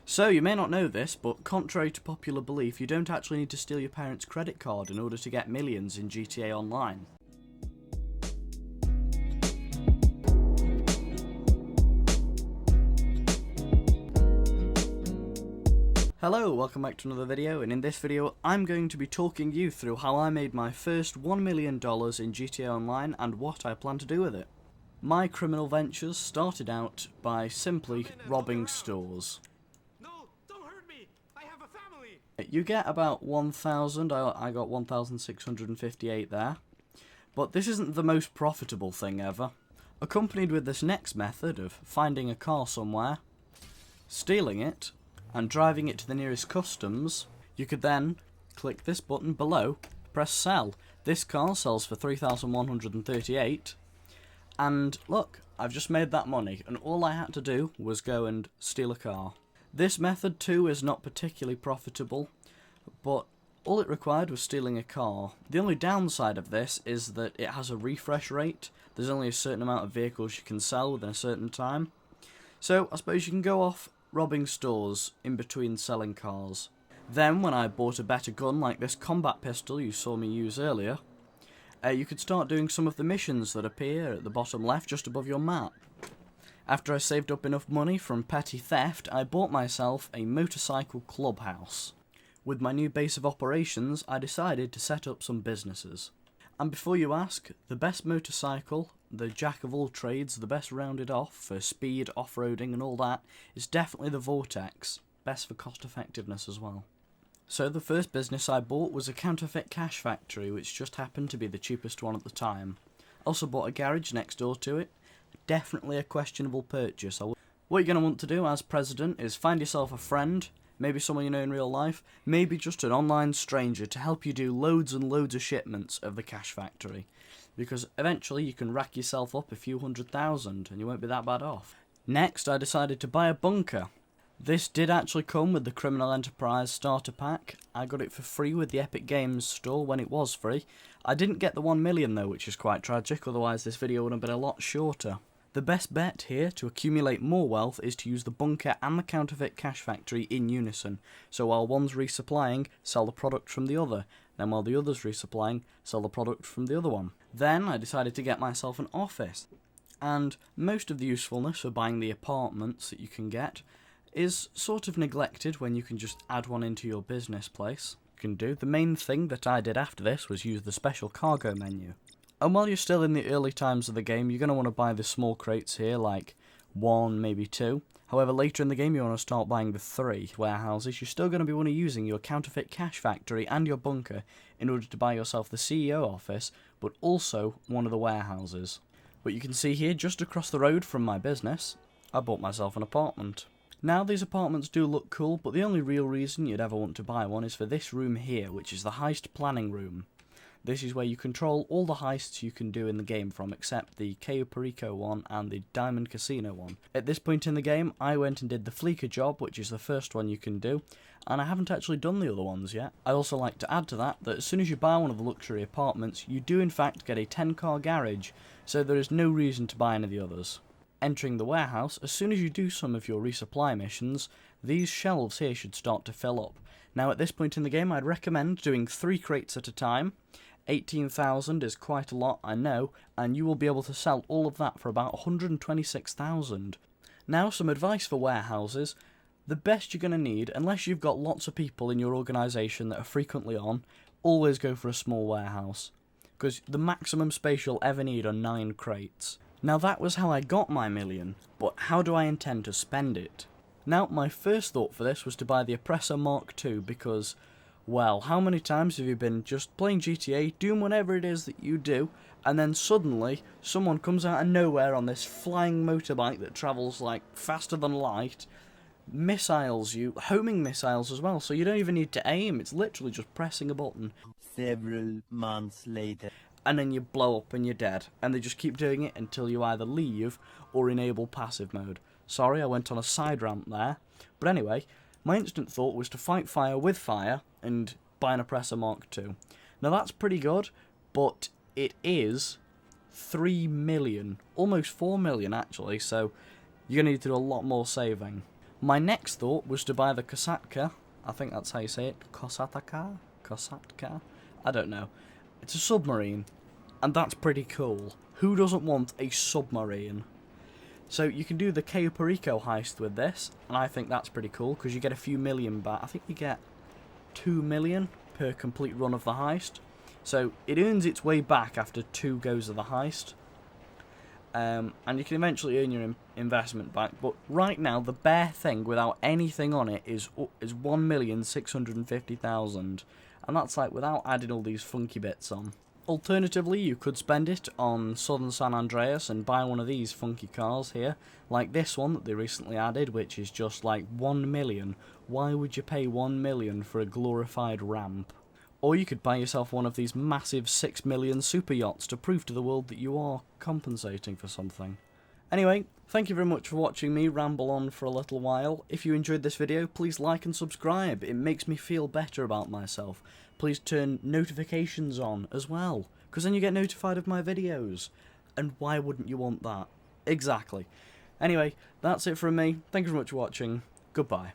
So, you may not know this, but contrary to popular belief, you don't actually need to steal your parents' credit card in order to get millions in GTA Online. Hello, welcome back to another video, and in this video I'm going to be talking you through how I made my first $1 million in GTA Online and what I plan to do with it. My criminal ventures started out by simply robbing stores. You get about 1,000, I got 1,658 there, but this isn't the most profitable thing ever. Accompanied with this next method of finding a car somewhere, stealing it, and driving it to the nearest customs, you could then click this button below, press sell. This car sells for 3,138, and look, I've just made that money, and all I had to do was go and steal a car. This method too is not particularly profitable, but all it required was stealing a car. The only downside of this is that it has a refresh rate. There's only a certain amount of vehicles you can sell within a certain time. So I suppose you can go off robbing stores in between selling cars. Then when I bought a better gun like this combat pistol you saw me use earlier, you could start doing some of the missions that appear at the bottom left just above your map. After I saved up enough money from petty theft, I bought myself a motorcycle clubhouse. With my new base of operations, I decided to set up some businesses. And before you ask, the best motorcycle, the jack of all trades, the best rounded off for speed, off-roading and all that, is definitely the Vortex, best for cost effectiveness as well. So the first business I bought was a counterfeit cash factory, which just happened to be the cheapest one at the time. Also bought a garage next door to it. Definitely a questionable purchase. What you're going to want to do as president is find yourself a friend, maybe someone you know in real life, maybe just an online stranger to help you do loads and loads of shipments of the cash factory. Because eventually you can rack yourself up a few 100,000 and you won't be that bad off. Next I decided to buy a bunker. This did actually come with the Criminal Enterprise starter pack. I got it for free with the Epic Games store when it was free. I didn't get the 1 million though, which is quite tragic, otherwise this video would have been a lot shorter. The best bet here to accumulate more wealth is to use the bunker and the counterfeit cash factory in unison. So while one's resupplying, sell the product from the other. Then while the other's resupplying, sell the product from the other one. Then I decided to get myself an office. And most of the usefulness for buying the apartments that you can get is sort of neglected when you can just add one into your business place. You can do. The main thing that I did after this was use the special cargo menu. And while you're still in the early times of the game, you're going to want to buy the small crates here, like 1, maybe 2. However, later in the game you want to start buying the 3 warehouses. You're still going to be want to using your counterfeit cash factory and your bunker in order to buy yourself the CEO office, but also one of the warehouses. But you can see here, just across the road from my business, I bought myself an apartment. Now these apartments do look cool, but the only real reason you'd ever want to buy one is for this room here, which is the heist planning room. This is where you control all the heists you can do in the game from, except the Cayo Perico one and the Diamond Casino one. At this point in the game, I went and did the Fleeca job, which is the first one you can do, and I haven't actually done the other ones yet. I'd also like to add to that as soon as you buy one of the luxury apartments, you do in fact get a 10-car garage, so there is no reason to buy any of the others. Entering the warehouse, as soon as you do some of your resupply missions, these shelves here should start to fill up. Now at this point in the game, I'd recommend doing 3 crates at a time. 18,000 is quite a lot, I know, and you will be able to sell all of that for about 126,000. Now some advice for warehouses. The best you're going to need, unless you've got lots of people in your organisation that are frequently on, always go for a small warehouse. Because the maximum space you'll ever need are 9 crates. Now that was how I got my million, but how do I intend to spend it? Now my first thought for this was to buy the Oppressor Mark II because, well, how many times have you been just playing GTA, doing whatever it is that you do, and then suddenly someone comes out of nowhere on this flying motorbike that travels like faster than light, missiles you, homing missiles as well, so you don't even need to aim, it's literally just pressing a button. Several months later. And then you blow up and you're dead, and they just keep doing it until you either leave or enable passive mode. Sorry, I went on a side rant there, but anyway, my instant thought was to fight fire with fire and buy an Oppressor Mark II. Now that's pretty good, but it is 3 million, almost 4 million actually, so you're going to need to do a lot more saving. My next thought was to buy the Kosatka. I think that's how you say it. Kosatka? Kosatka? I don't know. It's a submarine, and that's pretty cool. Who doesn't want a submarine? So you can do the Cayo Perico heist with this, and I think that's pretty cool because you get a few million back. I think you get 2 million per complete run of the heist. So it earns its way back after 2 goes of the heist. And you can eventually earn your investment back. But right now, the bare thing without anything on it is 1,650,000. And that's like without adding all these funky bits on. Alternatively, you could spend it on Southern San Andreas and buy one of these funky cars here, like this one that they recently added, which is just like 1 million. Why would you pay 1 million for a glorified ramp? Or you could buy yourself one of these massive 6 million super yachts to prove to the world that you are compensating for something. Anyway, thank you very much for watching me ramble on for a little while. If you enjoyed this video, please like and subscribe. It makes me feel better about myself. Please turn notifications on as well, because then you get notified of my videos. And why wouldn't you want that? Exactly. Anyway, that's it from me. Thank you very much for watching. Goodbye.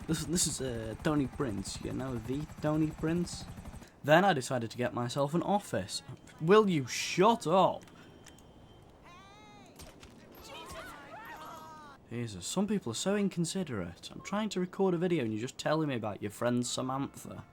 This is Tony Prince, you know, the Tony Prince. Then I decided to get myself an office. Will you shut up? Jesus, some people are so inconsiderate. I'm trying to record a video and you're just telling me about your friend Samantha.